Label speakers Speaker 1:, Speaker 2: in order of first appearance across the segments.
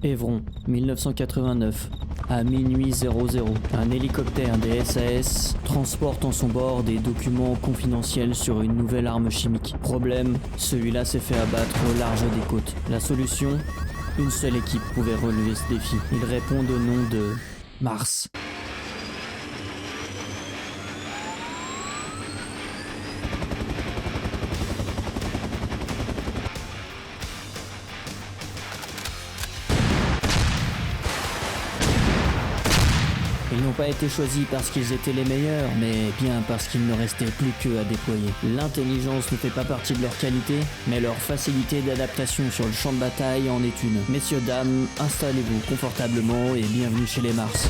Speaker 1: Évron, 1989. À minuit 00, un hélicoptère des SAS transporte en son bord des documents confidentiels sur une nouvelle arme chimique. Problème, celui-là s'est fait abattre au large des côtes. La solution, une seule équipe pouvait relever ce défi. Ils répondent au nom de Mars. Ils n'ont pas été choisis parce qu'ils étaient les meilleurs, mais bien parce qu'il ne restait plus qu'eux à déployer. L'intelligence ne fait pas partie de leur qualité, mais leur facilité d'adaptation sur le champ de bataille en est une. Messieurs, dames, installez-vous confortablement et bienvenue chez les Mars.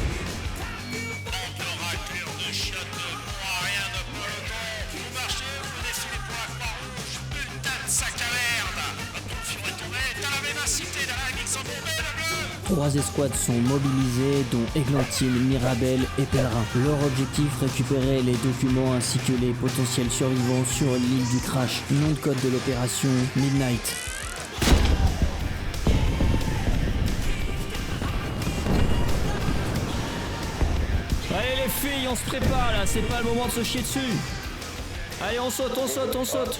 Speaker 1: Trois escouades sont mobilisées, dont Églantine, Mirabel et Pèlerin. Leur objectif, récupérer les documents ainsi que les potentiels survivants sur l'île du crash. Nom de code de l'opération, Midnight. Allez les filles, on se prépare là, c'est pas le moment de se chier dessus. Allez, on saute, on saute, on saute.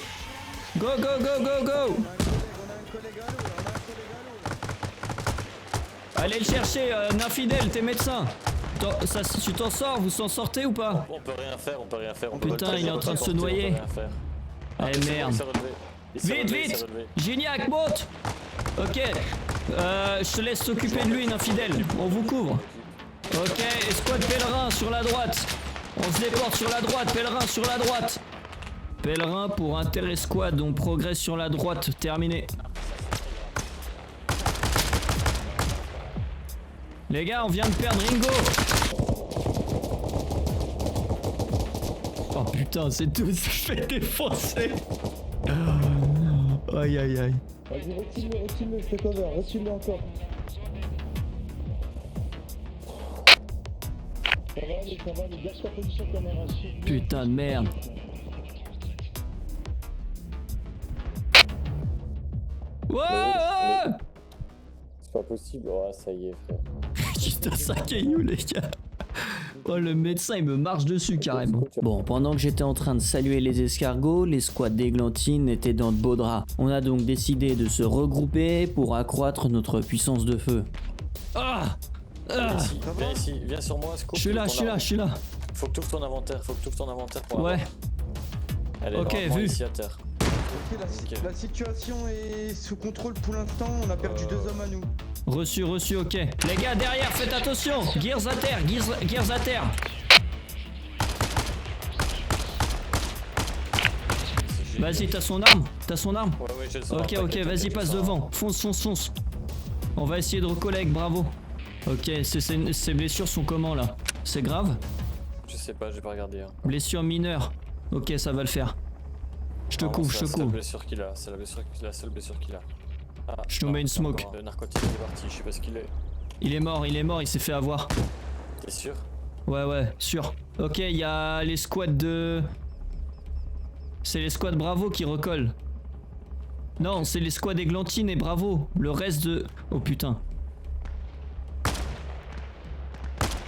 Speaker 1: Go, go, go, go, go. Allez le chercher, Ninfidèle, t'es médecin. Tu t'en sors, vous s'en sortez ou pas?
Speaker 2: On peut rien faire, on peut rien faire.
Speaker 1: Putain, il est en train de se noyer. Allez, merde. Vite, vite. Gignac, monte. Ok, je te laisse s'occuper de lui, Ninfidèle. On vous couvre. Ok, escouade Pèlerin sur la droite. On se déporte sur la droite, Pèlerin sur la droite. Pèlerin pour inter-escouade, on progresse sur la droite, terminé. Les gars, on vient de perdre Ringo. Oh putain, c'est tout, ça fait défoncer. Aïe aïe aïe.
Speaker 3: Vas-y, retire-le, je te cover, retire-le encore. Ça va aller, garde ta position caméra.
Speaker 1: Putain de merde. Ouais.
Speaker 2: C'est pas possible, oh ça y est frère.
Speaker 1: Putain, ça caillou les gars. Oh, le médecin il me marche dessus carrément. Bon, pendant que j'étais en train de saluer les escargots, les squads d'Églantine étaient dans de beaux draps. On a donc décidé de se regrouper pour accroître notre puissance de feu. Ah,
Speaker 2: Viens ici, viens sur moi, Scoop.
Speaker 1: je suis là.
Speaker 2: Faut que tu ouvres ton inventaire, pour
Speaker 1: Ouais.
Speaker 2: Elle est
Speaker 1: Ok,
Speaker 2: normalement
Speaker 1: vu.
Speaker 2: ici à terre.
Speaker 3: Ok, la situation est sous contrôle pour l'instant, on a perdu 2 hommes à nous.
Speaker 1: Reçu, ok. Les gars, derrière, faites attention. Gears à terre, gears à terre. Vas-y, t'as son arme?
Speaker 2: Ouais, j'ai le son.
Speaker 1: Ok, vas-y, passe devant. Fonce. On va essayer de recoller, bravo. Ok, ces blessures sont comment là? C'est grave?
Speaker 2: Je sais pas, j'ai pas regardé. Hein.
Speaker 1: Blessure mineure. Ok, ça va le faire. Je te couvre.
Speaker 2: C'est la seule blessure qu'il a, la seule blessure qu'il a. Ah,
Speaker 1: Je nous mets une smoke.
Speaker 2: Le narcotique est parti, je sais pas ce qu'il est.
Speaker 1: Il est mort, il s'est fait avoir.
Speaker 2: T'es sûr?
Speaker 1: Ouais, sûr. Ok, il y a les squads de... C'est les squads Bravo qui recollent. Non, c'est les squads Églantine et Bravo. Le reste de... Oh putain.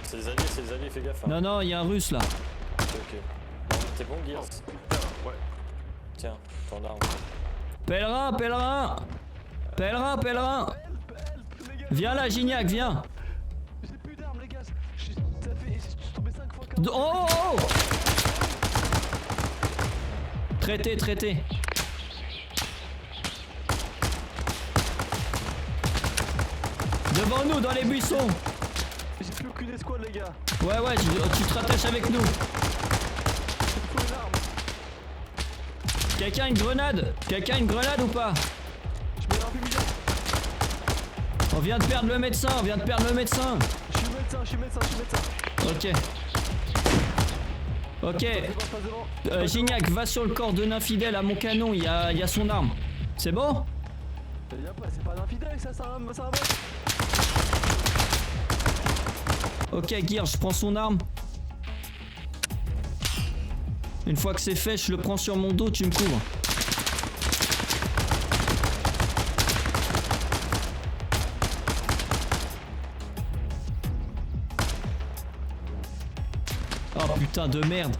Speaker 2: C'est les alliés, fais gaffe. Hein.
Speaker 1: Non, il y a un russe là.
Speaker 2: Ok. T'es bon, Gears? Ouais. Tiens, ton arme.
Speaker 1: Pèlerin. Viens là, Gignac, viens.
Speaker 4: J'ai plus d'armes, les gars. Je suis tombé 5 fois KO.
Speaker 1: Oh. Traité. Devant nous, dans les buissons.
Speaker 4: J'ai plus aucune escouade, les gars.
Speaker 1: Ouais, tu te rattaches avec nous.
Speaker 4: Il faut une arme.
Speaker 1: Quelqu'un a une grenade ou pas?
Speaker 4: Je mets l'arme immédiate.
Speaker 1: On vient de perdre le médecin.
Speaker 4: Je suis médecin.
Speaker 1: Ok.
Speaker 4: Passe devant.
Speaker 1: Gignac, va sur le corps de Ninfidèle à mon canon, il y a son arme. C'est bon?
Speaker 4: C'est pas d'infidèle, ça, c'est un bot.
Speaker 1: Ok, Gears, je prends son arme. Une fois que c'est fait, je le prends sur mon dos, tu me couvres. Oh putain de merde.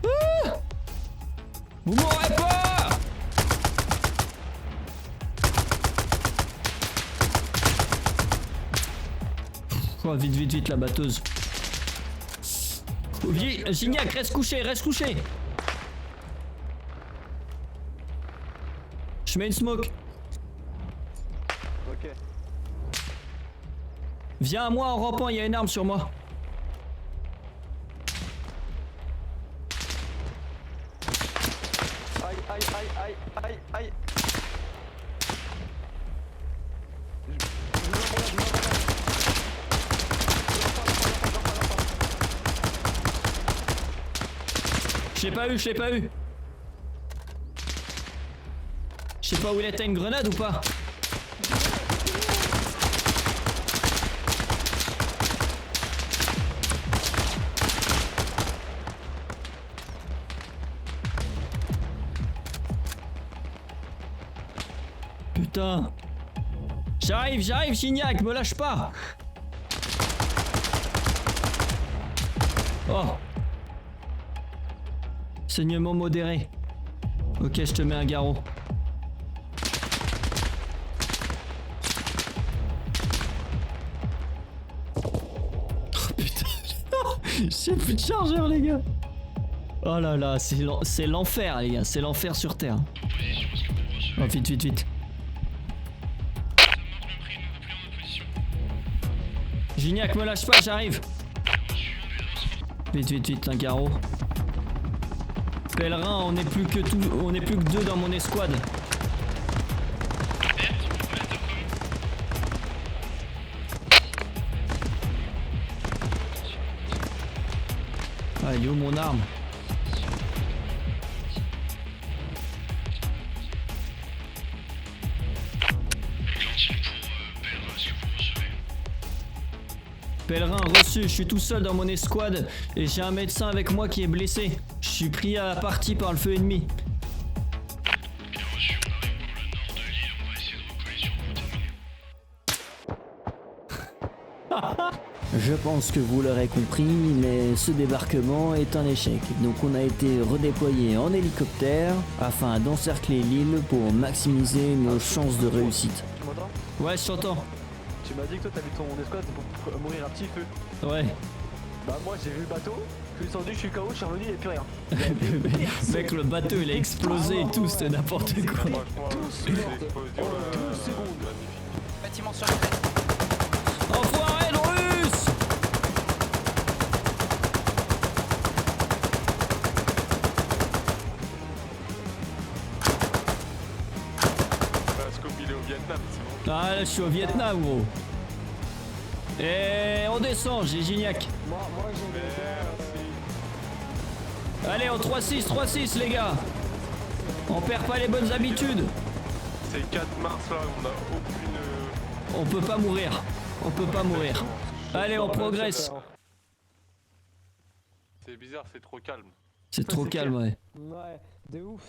Speaker 1: Ah, vous mourrez pas. Oh, vite, vite, vite, la batteuse. Gignac, reste couché, reste couché. Je mets une smoke.
Speaker 4: Ok.
Speaker 1: Viens à moi en rampant, il y a une arme sur moi.
Speaker 4: Aïe, aïe, aïe, aïe, aïe, aïe.
Speaker 1: Je l'ai pas eu, je l'ai pas eu. Je sais pas où il est, t'as une grenade ou pas? Putain. J'arrive, Gignac, me lâche pas. Oh. Saignement modéré. Ok, je te mets un garrot. Oh putain. J'ai plus de chargeur les gars. Oh là là, c'est l'enfer les gars, c'est l'enfer sur terre. Oh vite, vite, vite. Gignac, me lâche pas, j'arrive. Vite, vite, vite, un garrot. Pèlerin, on n'est plus que deux dans mon escouade. Ah, il est où mon arme? Pèlerin reçu, je suis tout seul dans mon escouade et j'ai un médecin avec moi qui est blessé. Je suis pris à la partie par le feu ennemi.
Speaker 5: Bien reçu, on arrive pour le nord de l'île, on va essayer de recoller sur vous, terminer.
Speaker 6: Je pense que vous l'aurez compris, mais ce débarquement est un échec. Donc on a été redéployé en hélicoptère afin d'encercler l'île pour maximiser nos chances de réussite.
Speaker 4: Tu m'entends?
Speaker 1: Ouais, je t'entends.
Speaker 4: Tu m'as dit que toi t'as vu ton escouade pour mourir à petit feu.
Speaker 1: Ouais.
Speaker 4: Bah moi j'ai vu le bateau, je suis descendu, je suis KO, je suis revenu, il n'y avait plus rien.
Speaker 1: Mec, le bateau il a explosé et tout, c'était n'importe quoi.
Speaker 4: Tous morts en 12 secondes.
Speaker 7: Bâtiment sur la tête.
Speaker 1: Enfoiré de russe!
Speaker 2: Parce qu'il est au Vietnam, c'est bon.
Speaker 1: Ah là, je suis au Vietnam gros. Et on descend, j'ai Gignac.
Speaker 3: Moi j'ai
Speaker 1: Allez, en 3-6, 3-6 les gars. On perd pas les bonnes habitudes.
Speaker 2: C'est le 4 mars là, on a aucune.
Speaker 1: On peut pas mourir. On peut pas mourir. Allez, on progresse.
Speaker 2: C'est bizarre, c'est trop calme.
Speaker 1: C'est trop calme, ouais.
Speaker 3: Ouais, de ouf.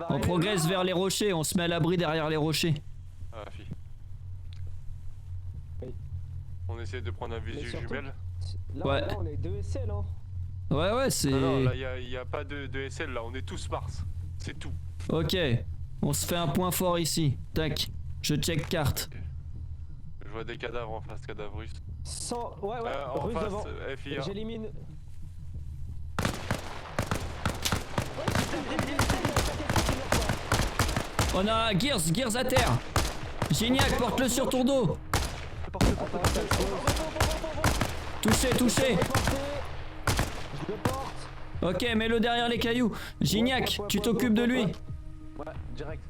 Speaker 1: On progresse vers les rochers, on se met à l'abri derrière les rochers.
Speaker 2: Ah, fille.
Speaker 3: Oui.
Speaker 2: On essaie de prendre un visu
Speaker 3: surtout-
Speaker 2: jumelle.
Speaker 1: Ouais.
Speaker 3: Là on est 2 SL hein.
Speaker 1: Ouais, ouais, c'est...
Speaker 2: Non, là, il y a pas de SL là, on est tous Mars. C'est tout.
Speaker 1: Ok, on se fait un point fort ici. Tac, je check carte.
Speaker 2: Je vois des cadavres en face, cadavres russes.
Speaker 3: Ouais,
Speaker 2: En
Speaker 3: russe
Speaker 2: face,
Speaker 3: devant.
Speaker 2: FIA.
Speaker 3: J'élimine.
Speaker 1: On a Gears à terre. Gignac, porte-le sur ton dos. Touché.
Speaker 3: Je le porte.
Speaker 1: Ok, mets-le derrière les cailloux. Gignac, tu t'occupes de lui.
Speaker 4: Ouais, direct.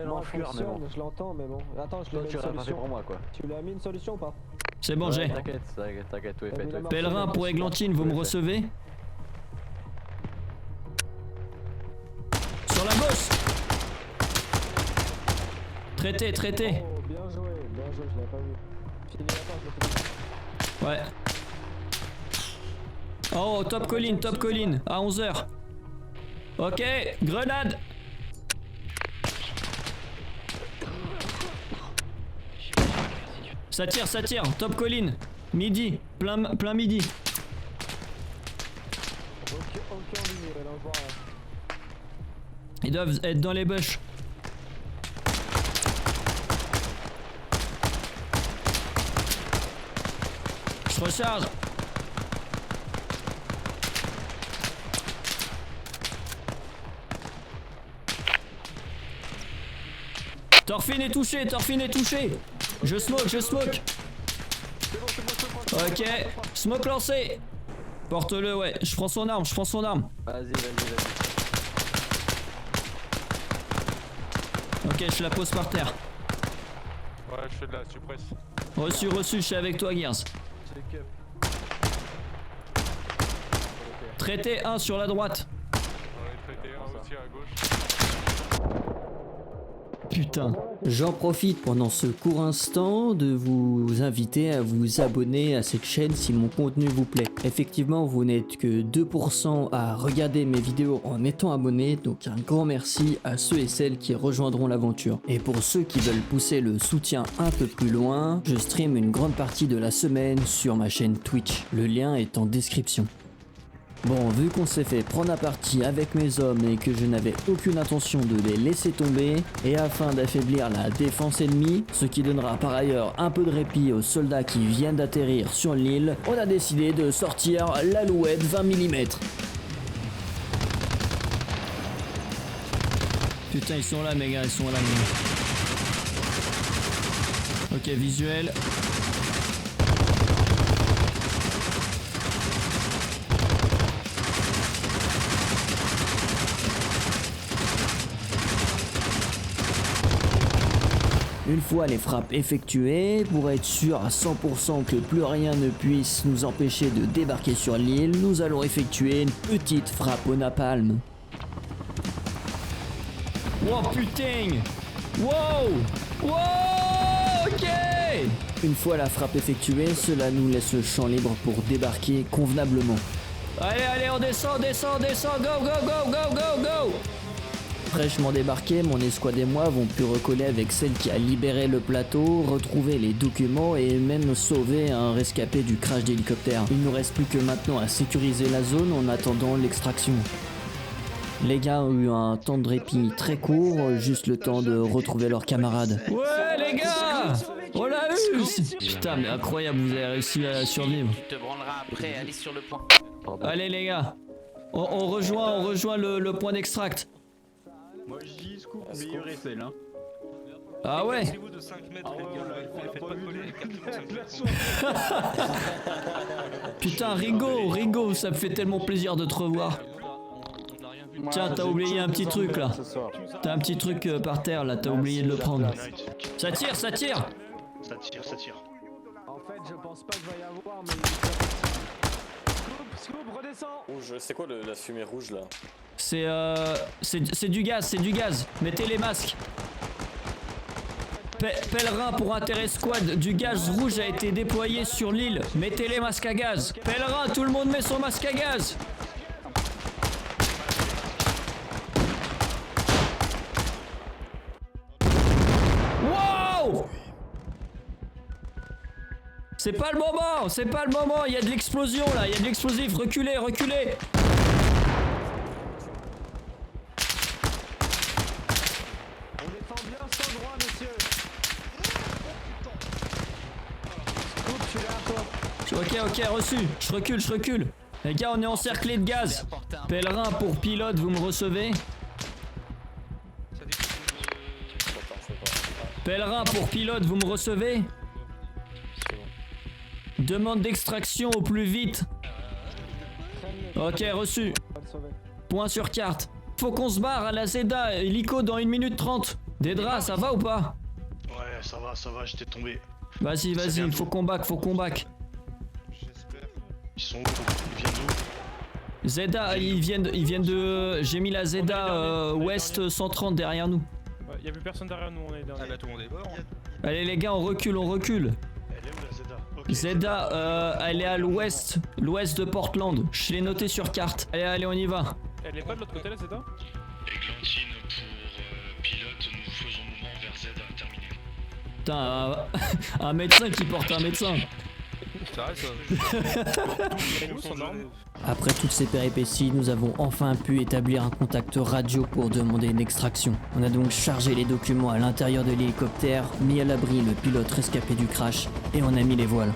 Speaker 3: Moi, fonctionne, je l'entends, mais bon. Attends, je lui ai mis une solution.
Speaker 4: pour moi quoi.
Speaker 3: Tu lui as mis une solution ou pas?
Speaker 1: C'est bon, j'ai.
Speaker 4: T'inquiète, tout est fait.
Speaker 1: Pèlerin pour Églantine, vous me recevez? Sur la gauche. Traité.
Speaker 3: Oh, bien joué, je l'avais pas vu. Fini, attends, je le fais.
Speaker 1: Ouais. Oh, top colline, à 11h. Ok, grenade. Ça tire, top colline. Midi, plein midi. Ils doivent être dans les bush. Je recharge. Thorfinn est touché. Je smoke. Ok, smoke lancé. Porte-le, ouais. Je prends son arme.
Speaker 3: Vas-y.
Speaker 1: Ok, je la pose par terre.
Speaker 4: Ouais, je fais de la suppresse.
Speaker 1: Reçu, je suis avec toi, Gears. Traité 1 sur la droite.
Speaker 4: Ouais, traité un aussi à gauche.
Speaker 1: Putain.
Speaker 6: J'en profite pendant ce court instant de vous inviter à vous abonner à cette chaîne si mon contenu vous plaît. Effectivement, vous n'êtes que 2% à regarder mes vidéos en étant abonné, donc un grand merci à ceux et celles qui rejoindront l'aventure. Et pour ceux qui veulent pousser le soutien un peu plus loin, je stream une grande partie de la semaine sur ma chaîne Twitch. Le lien est en description. Bon, vu qu'on s'est fait prendre à partie avec mes hommes et que je n'avais aucune intention de les laisser tomber, et afin d'affaiblir la défense ennemie, ce qui donnera par ailleurs un peu de répit aux soldats qui viennent d'atterrir sur l'île, on a décidé de sortir l'Alouette 20 mm.
Speaker 1: Putain, ils sont là, mes gars, Ok, visuel.
Speaker 6: Une fois les frappes effectuées, pour être sûr à 100% que plus rien ne puisse nous empêcher de débarquer sur l'île, nous allons effectuer une petite frappe au napalm.
Speaker 1: Wow, putain. Wow, ok.
Speaker 6: Une fois la frappe effectuée, cela nous laisse le champ libre pour débarquer convenablement.
Speaker 1: Allez, on descend, go.
Speaker 6: Fraîchement débarqué, mon escouade et moi avons pu recoller avec celle qui a libéré le plateau, retrouver les documents et même sauver un rescapé du crash d'hélicoptère. Il ne nous reste plus que maintenant à sécuriser la zone en attendant l'extraction. Les gars ont eu un temps de répit très court, juste le temps de retrouver leurs camarades.
Speaker 1: Ouais, les gars, on l'a eu. Putain, mais incroyable, vous avez réussi à survivre.
Speaker 7: Tu te branleras après, allez sur le point.
Speaker 1: Allez, les gars, on rejoint le point d'extract.
Speaker 3: Moi je dis scoop, meilleur essai là.
Speaker 1: Ah ouais.
Speaker 4: Vous de 5 mètres, les gars, faites pas coller les cartons de 5 mètres.
Speaker 1: Putain, Ringo, ça me fait tellement plaisir de te revoir. Tiens, t'as oublié un petit truc là. T'as un petit truc par terre là, t'as oublié de le prendre. Ça tire.
Speaker 5: Ça tire.
Speaker 4: En fait, je pense pas qu'il va y avoir, mais. Scoop, redescends.
Speaker 2: Rouge, c'est quoi la fumée rouge là?
Speaker 1: C'est du gaz, Mettez les masques. Pèlerin pour intérêt squad, du gaz rouge a été déployé sur l'île. Mettez les masques à gaz. Pèlerin, tout le monde met son masque à gaz. Wow! C'est pas le moment, il y a de l'explosion là, il y a de l'explosif, reculez.
Speaker 4: On défend bien cet endroit, messieurs. Scoop, tu l'as à toi.
Speaker 1: Ok, reçu, je recule. Les gars, on est encerclés de gaz. Pèlerin pour pilote, vous me recevez? Pèlerin pour pilote, vous me recevez? Demande d'extraction au plus vite. Ok, reçu. Point sur carte. Faut qu'on se barre à la Zeda, hélico dans 1 minute 30. Dedra, ça va ou pas?
Speaker 5: Ouais, ça va, j'étais tombé.
Speaker 1: Vas-y, il faut qu'on back.
Speaker 5: Ils sont où? Ils viennent d'où?
Speaker 1: Zeda, ils viennent de... J'ai mis la Zeda ouest 130 derrière nous.
Speaker 4: Il y a plus personne derrière nous, on est derrière.
Speaker 8: Là tout le monde est mort.
Speaker 1: Allez les gars, on recule.
Speaker 5: Elle est où la Zeda? Ok.
Speaker 1: Zeda, elle est à l'ouest de Portland. Je l'ai noté sur carte. Allez, on y va.
Speaker 4: Elle est pas de l'autre côté là, c'est ça?
Speaker 5: Églantine pour pilote, nous faisons mouvement vers Z à terminer.
Speaker 1: Putain, un médecin qui porte un médecin.
Speaker 4: Ça reste
Speaker 6: Après toutes ces péripéties, nous avons enfin pu établir un contact radio pour demander une extraction. On a donc chargé les documents à l'intérieur de l'hélicoptère, mis à l'abri le pilote rescapé du crash et on a mis les voiles.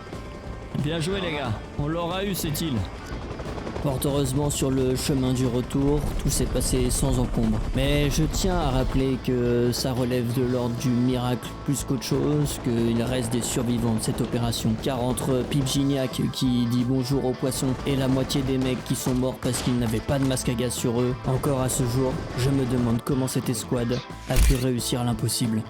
Speaker 1: Bien joué les gars, on l'aura eu cette île.
Speaker 6: Fort heureusement, sur le chemin du retour, tout s'est passé sans encombre. Mais je tiens à rappeler que ça relève de l'ordre du miracle plus qu'autre chose, qu'il reste des survivants de cette opération. Car entre Pipe Gignac qui dit bonjour aux poissons et la moitié des mecs qui sont morts parce qu'ils n'avaient pas de masque à gaz sur eux, encore à ce jour, je me demande comment cette escouade a pu réussir l'impossible.